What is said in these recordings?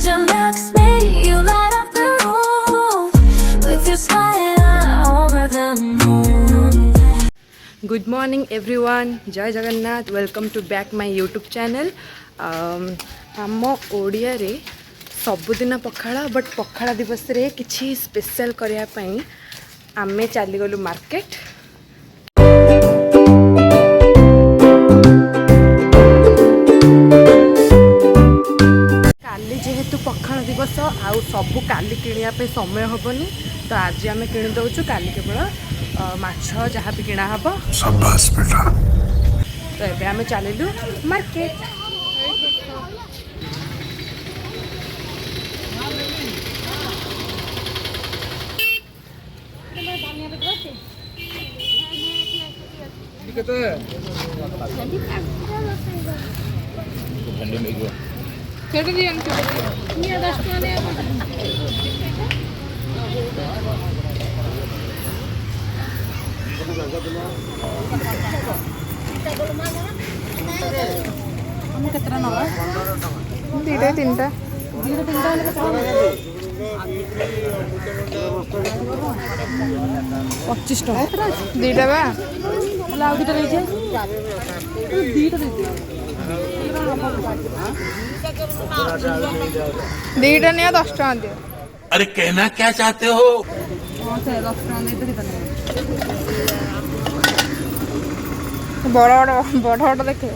your looks make you light up the room with your smile over the moon. Good morning everyone, जय Jagannath, welcome to back my YouTube channel. आम ओडिया रे सबुदिन पखाड़ा but पखाड़ा दिवस रे किछि special करिया पई आमे चली गलु मार्केट। काली जेहेतु पखाड़ा दिवस आउ सबु काली किनिया पे समय होबनी तो आज आमे किनि दउछु काली केवल माछ जहाँ भी किना हब शाबाश बेटा। तो एबे आमे चलिलु मार्केट। केतना नबा दीटा तीनटा 25 टका दीटा बा लाउ दीटा ले जे दीटा दे दीटा नहीं 10 टका दे। अरे कहना क्या चाहते हो? बड़ बड़ बड़ बड़ देखे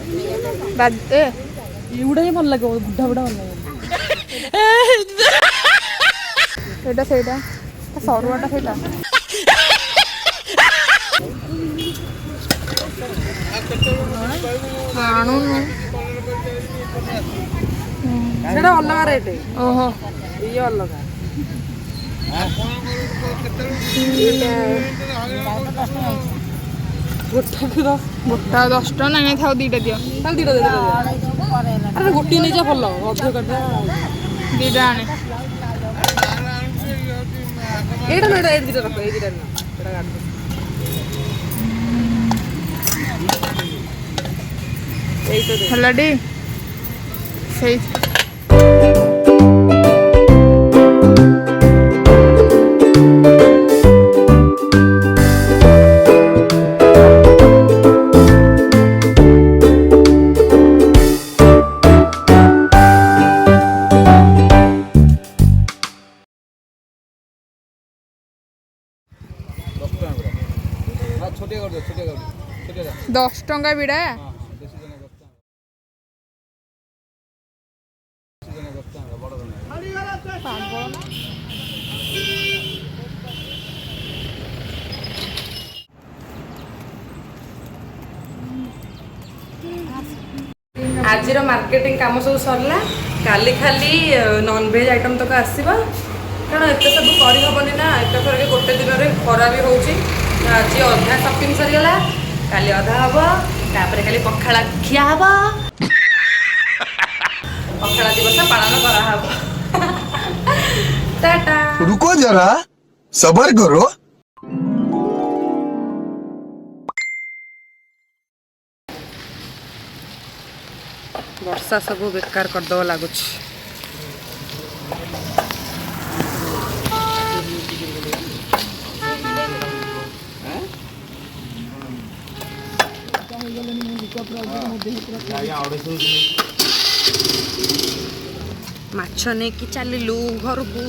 एगुड़ा ही भल लगे बुढ़ा बुढ़ा भल लगे सेटा सरुआटा सेटा अलग रेट ओहो ये अलग गोटा 10 टका ना था दीटा दियो दीटा दे अरे गोटी नहीं जा भल अधिक कर दीटा आने एटा ना एटा दीटा रख ए दीटा ना एटा काट दे एई तो दे हल्लाडी सही। दस टंका बिड़ा आज मार्केटिंग काम सब सरला काली खाली नॉनवेज आइटम तक आसवा कारण एत सब करहबनी ना एक थर गोटे दिन में खरा भी होची। आज अधा शॉपिंग सरीगला काली अधा हम तापर खाली पखाड़ा खिया हम पखाड़ा दिवस पालन करा टाटा। रुको जरा सबर करो। वर्षा सब बेकार करदो लगुच। माछ नहीं कि चलिलु घर को।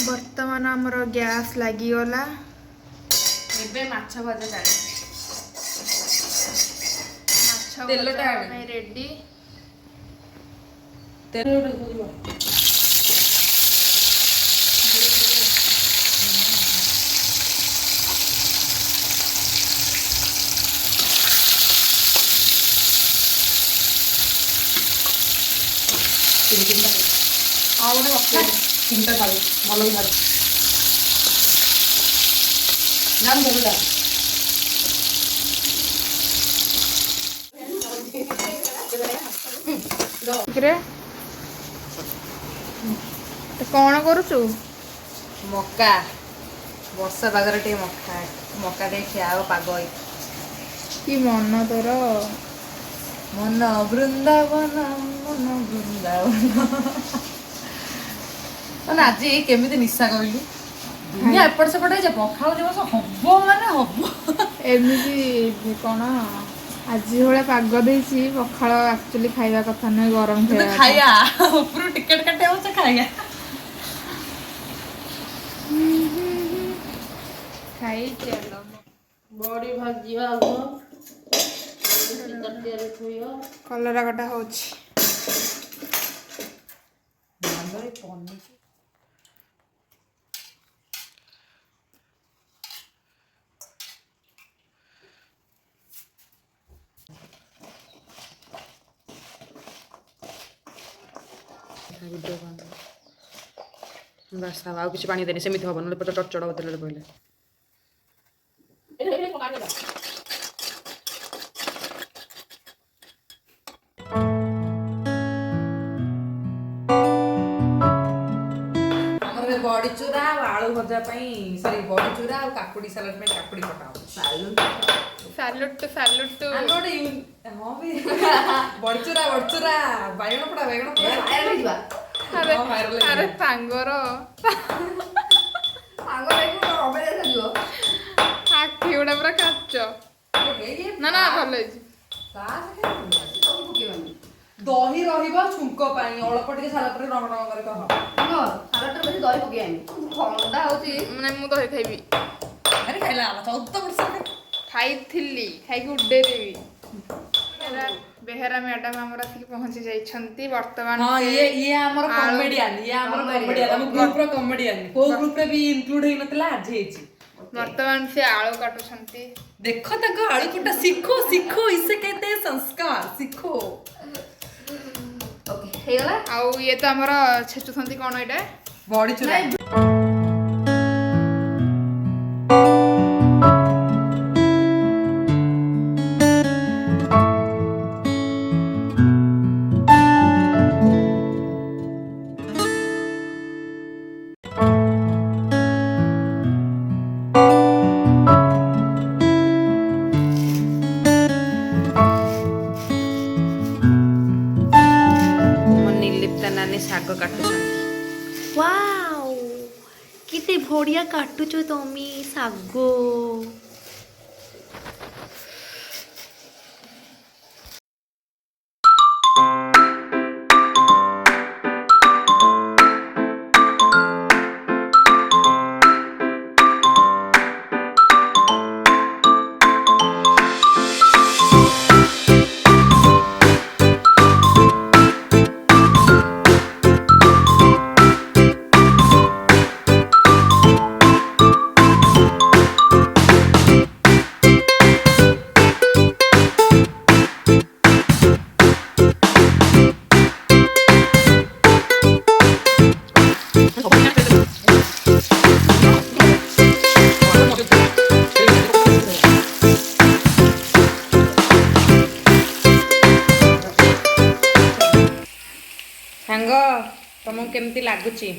बर्तमान आमर गैस लगिगला एबे माछ भजा जाए माछ तेलटा रेडी तेल ଆଉ ଗୋଟେ ପକେଇ ତିନିଟା ଥାଳି ଭଲ କି ଭାଜି ନାମ ଧରିଲା କଣ କରୁଛୁ? ମକା ବର୍ଷା ପାଗରେ ଟିକେ ମକା ଟିକେ ଖିଆ ହବ ପାଗ କି ମନ ତୋର ମନ ବୃନ୍ଦାବନ ମାନେ ଆଜି କେମିତି ନିଶା କହିଲୁ ଦୁନିଆ ଏପଟ ସେପଟ ହେଇছে ପଖାଳ ଦିବସ ହବ ମାନେ ହବ ଏମିତି କଣ ଆଜି ଭଳିଆ ପାଗ ଦେଇଛି ପଖାଳ ଆକ୍ଚୁଆଲି ଖାଇବା କଥା ନୁହେଁ ଗରମ କିନ୍ତୁ ଖାଇବା ଖାଇବା ଉପରୁ ଟିକେଟ କାଟି ହଉଛି ଖାଇବା ଖାଇ ଚାଲ ବଡି ଭାଜିବା ଆଗ ତାଟିଆରେ ଥୋଇବ କଲରା କଟା ହଉଛି ବାସ୍ ଆଉ କିଛି ପାଣି ଦେନି ସେମିତି ହବ ନହେଲେ ପେଟ ଚଡ଼ଚଡ଼ ହବ ତେଲରେ ପଇଲେ ଆମର ବଡି ଚୁରା ଆଉ ଆଳୁ ଭଜା ପାଇଁ ସରି ବଡି ଚୁରା ଆଉ କାକୁଡି ସାଲାଡ ପାଇଁ କାକୁଡି କଟା ହବ ସାଲୁଟ ଆମେ ଗୋଟେ ହଁ ବି ବଡଚୁରା ବାଇଗଣ ପୋଡା ଯିବା ଆରେ ହଁ, viral ହେଇଯିବ। ଆରେ ସାଙ୍ଗର ଆଖି ଗୁଡା ପୁରା କାଚ ନା ନା ଭଲ ହେଇଛି ଦହି ରହିବ ଛୁଙ୍କ ପାଇଁ ଅଳ୍ପ ଟିକେ ସାଲାଡରେ ରଙ୍ଗ ରଙ୍ଗ କରି କହ ଦହି ପକେଇବାନି ଥଣ୍ଡା ହଉଛି ମାନେ ମୁଁ ଦହି ଖାଇବି ଆରେ ଖାଇଲା 14% ଖାଇଥିଲି ଖାଇକି ଉଡେଇଦେବି ବେହେରା ମ୍ୟାଡାମ ଆମର ଆସିକି ପହଞ୍ଚି ଯାଇଛନ୍ତି ବର୍ତ୍ତମାନ ହଁ ସେ ଇଏ ଆମର କମେଡିଆନ ଆମ ଗ୍ରୁପର କମେଡିଆନ କୋଉ ଗ୍ରୁପରେ ବି ଇନକ୍ଲୁଡ ହେଇନଥିଲା ଆଜି ହେଇଛି ବର୍ତ୍ତମାନ ସେ ଆଳୁ କାଟୁଛନ୍ତି ଦେଖ ତାଙ୍କ ଆଳୁ କଟା ଶିଖो ଇसे कहते हैं संस्कार ଶିଖो ଓକେ ହେଇଗଲା ଆଉ ଇଏ ତ ଆମର ଛେଚୁଛନ୍ତି କଣ ଏଇଟା ବଡି ଚୁରା ନିର୍ଲିପ୍ତା ନାନୀ ଶାଗ କାଟୁଛନ୍ତି ୱାଓ କେତେ ବଢିଆ କାଟୁଛ ତମେ ଶାଗ ସାଙ୍ଗ ତମକୁ କେମିତି ଲାଗୁଛି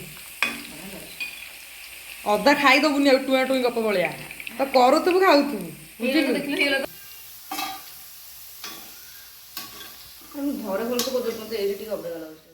ଅଦା ଖାଇଦବୁନି ଆଉ ଟୁଆ ଟୁଇ ଗପ ଭଳିଆ ତ କରୁଥିବୁ ଖାଉଥିବୁ ବୁଝିଲୁ ଘରେ ଭଲ ମତେ ଏଇଠି ଟିକେ ଅବାଗିଆ ଲାଗୁଛି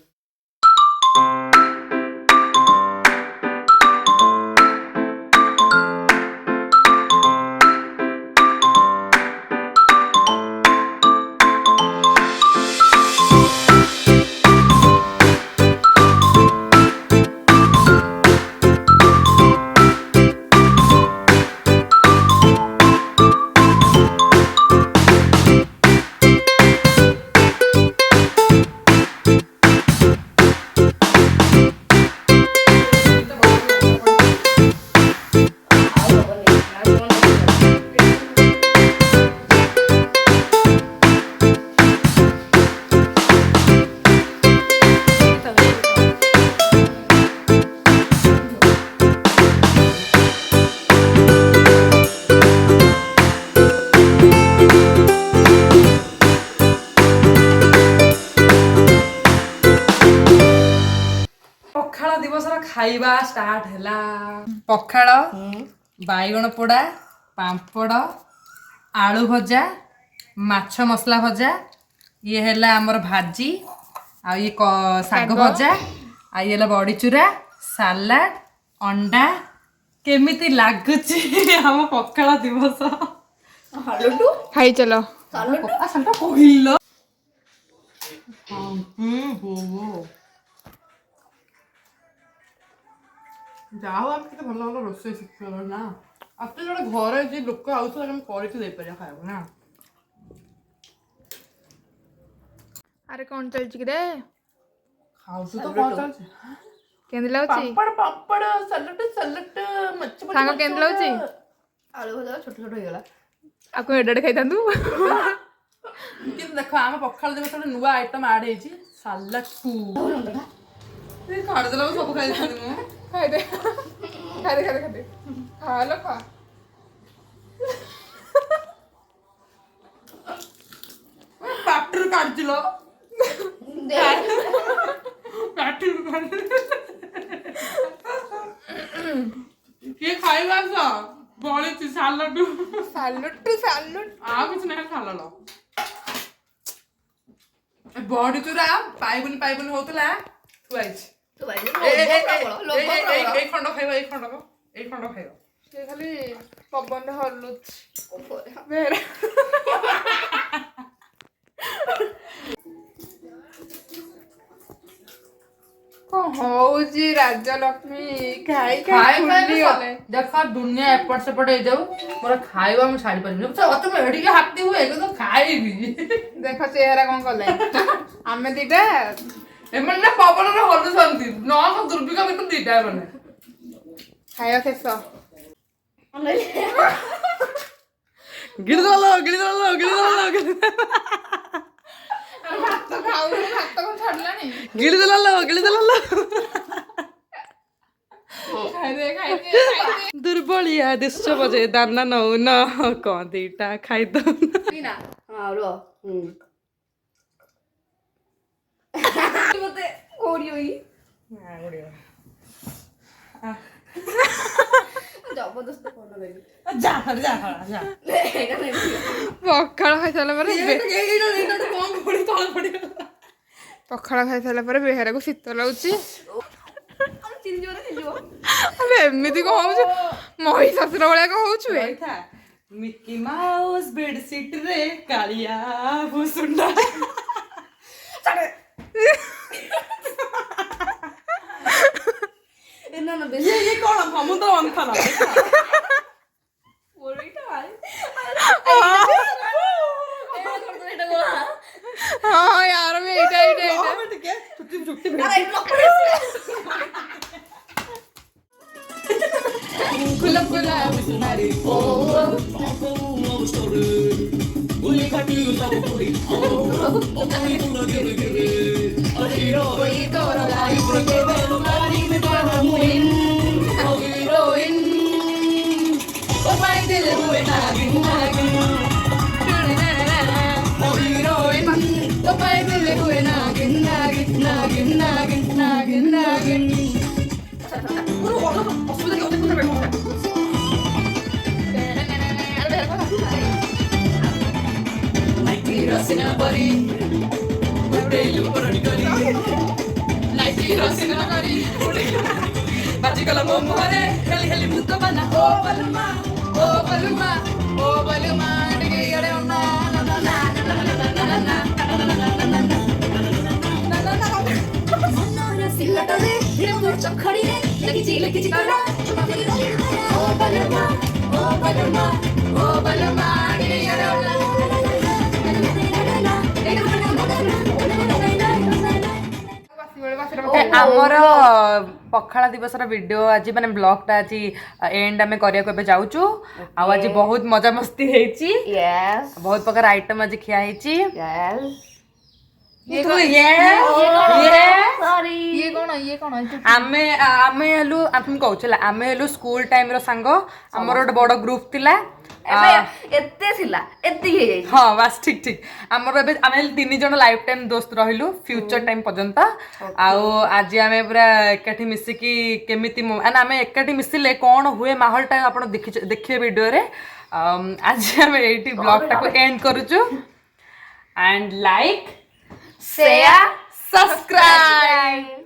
ପଖାଳ ଦିବସର ଖାଇବା ଷ୍ଟାର୍ଟ ହେଲା। ପଖାଳ, ବାଇଗଣ ପୋଡ଼ା, ପାମ୍ପଡ଼, ଆଳୁ ଭଜା, ମାଛ ମସଲା ଭଜା, ଇଏ ହେଲା ଆମର ଭାଜି, ଆଉ ଇଏ ଶାଗ ଭଜା, ଆଉ ଇଏ ହେଲା ବଡ଼ିଚୁରା, ସାଲାଡ, ଅଣ୍ଡା। କେମିତି ଲାଗୁଛି ଆମ ପଖାଳ ଦିବସ? ଖାଇ ଚାଲ। କହିଲ ଯାହା ହଉ ଆମେ କେତେ ଭଲ ଭଲ ରୋଷେଇ ଶିଖିଗଲୁ ନା। ଆକ୍ଚୁଆଲି ଗୋଟେ ଘରେ ଯେ ଲୋକ ଆଉଥିବେ ଆମେ କରିକି ଦେଇପାରିବା ଖାଇବାକୁ ନା। ଆରେ କଣ ଚାଲିଛି କି ରେ? ଖାଉଛୁ ତ କଣ ଚାଲିଛି? କେମିତି ଲାଗୁଛି? ପାମ୍ପଡ଼ ସାଲଟ ମାଛ ସାଙ୍ଗ କେମିତି ଲାଗୁଛି? ଆଳୁ ଭଜା ଛୋଟ ଛୋଟ ହେଇଗଲା। ଆଉ କଣ ଏଡେ ଖାଇଥାନ୍ତୁ? କିନ୍ତୁ ଦେଖ ଆମ ପଖାଳ ଦିବସ ଗୋଟେ ନୂଆ ଆଇଟମ ଆଡ ହେଇଛି ସାଲାଡକୁ। ଖାଇଦେଲା ସବୁ ଖାଇଦେଇଛନ୍ତି ମୁଁ। ଖାଇଦେ ଖାଇଦେ ଖାଇଦେ ଖାଇଦେ ଖା ଲୋ ଖା। ପାଟିରୁ କାଢିଥିଲ କିଏ ଖାଇବା ଆସ ବଳିଛି ସାଲଡୁ ସାଲୁଟ ଆଉ କିଛି ନାହିଁ ସାଲଡ। ବଡ଼ିଚୁରା ପାଇବୁନି ହଉଥିଲା ଥୁଆ ହେଇଛି। ଏଇ ଖଣ୍ଡ ଖାଇବ ଏଇ ଖଣ୍ଡ ଖାଇବ। ସେ ଖାଲି ପବନରେ ହଲୁଛି। କଣ ହଉଛି ରାଜଲକ୍ଷ୍ମୀ? ଖାଇ ଗଲେ। ଦେଖ ଦୁନିଆ ଏପଟ ସେପଟ ହେଇଯାଉ ମୋର ଖାଇବା ମୁଁ ଛାଡି ପାରିବିନି। ତମେ ଏଠିକି ହାତୀ ହୁଏ କିନ୍ତୁ ଖାଇବି। ଦେଖ ଚେହେରା କଣ କଲେ। ଆମେ ଦିଟା ଏମାନେ ନା ପବନରେ ହଲୁଛନ୍ତି। ନଅ ଦୁର୍ବିକା ଭିତରୁ ଦିଟା ଏମାନେ। ଖାଇବା ଶେଷ। ଗିଳିଦଲ ଭାତ ଖାଉନି, ଭାତ କଣ ଛାଡିଲାଣି? ଗିଳିଦଲ ଖାଇଦେ ଦୁର୍ବଳିଆ ଦିଶ ବଜେ ଦାନା ନଉନ କଣ ଦିଟା ଖାଇଦଉନ। ମତେ ଓଡିଓ ଜବରଦସ୍ତ ଫୋନ କରିବି। ପଖାଳ ଖାଇସାରିଲା ପରେ ପଖାଳ ଖାଇସାରିଲା ପରେ ବେହେରାକୁ ଶୀତ ଲାଗୁଛି। ଆବେ ଏମିତି କଣ ହଉଛୁ? ମହିଷାସୁର ଭଳିଆ କଣ ହଉଛୁ? ମିକି ମାଉସ ବେଡସିଟ ରେ କାଳିଆ ଭୁସୁଣ୍ଡା। ଇଏ କଣ ସମୁଦ୍ର ମନ୍ଥନ। ହଁ यार मैं ଏଇଟା ଟିକେ ଚୁଟି ଖୁଲା ଖୁଲା ବାଜିଗଲା ମୋ ମୁହଁରେ ହେଲି ହେଲି ଭୂତ ବାନା ଓ ବଲମା ଟିକେ ଇଆଡେ ଅନା ଆମର ପଖାଳ ଦିବସର ଭିଡିଓ ଆଜି ମାନେ ବ୍ଲଗଟା ଆଜି ଏଣ୍ଡ ଆମେ କରିବାକୁ ଏବେ ଯାଉଛୁ। ଆଉ ଆଜି ବହୁତ ମଜାମସ୍ତି ହେଇଛି। ବହୁତ ପ୍ରକାର ଆଇଟମ ଆଜି ଖିଆ ହେଇଛି। ଆମେ ହେଲୁ କହୁଛୁ ହେଲା, ଆମେ ହେଲୁ ସ୍କୁଲ ଟାଇମ ର ସାଙ୍ଗ। ଆମର ଗୋଟେ ବଡ ଗ୍ରୁପ ଥିଲା। ଏବେ ଏତେ ଥିଲା ଏତିକି ହେଇଯାଇଛି। ହଁ ବାସ୍ ଠିକ୍ ଠିକ୍ ଆମର ଏବେ ଆମେ 3 ଜଣ ଲାଇଫ୍ ଟାଇମ୍ ଦୋସ୍ତ ରହିଲୁ ଫ୍ୟୁଚର ଟାଇମ୍ ପର୍ଯ୍ୟନ୍ତ ଆଉ ଆଜି ଆମେ ପୁରା ଏକାଠି ମିଶିକି କେମିତି ଆମେ ଏକାଠି ମିଶିଲେ କ'ଣ ହୁଏ ମାହୋଲଟା ଆପଣ ଦେଖିବେ ଭିଡ଼ିଓରେ। ଆଜି ଆମେ ଏଇଠି ବ୍ଲଗଟାକୁ ଏଣ୍ଡ କରୁଛୁ ଆଣ୍ଡ ଲାଇକ୍ ସେୟାର ସବସ୍କ୍ରାଇବ୍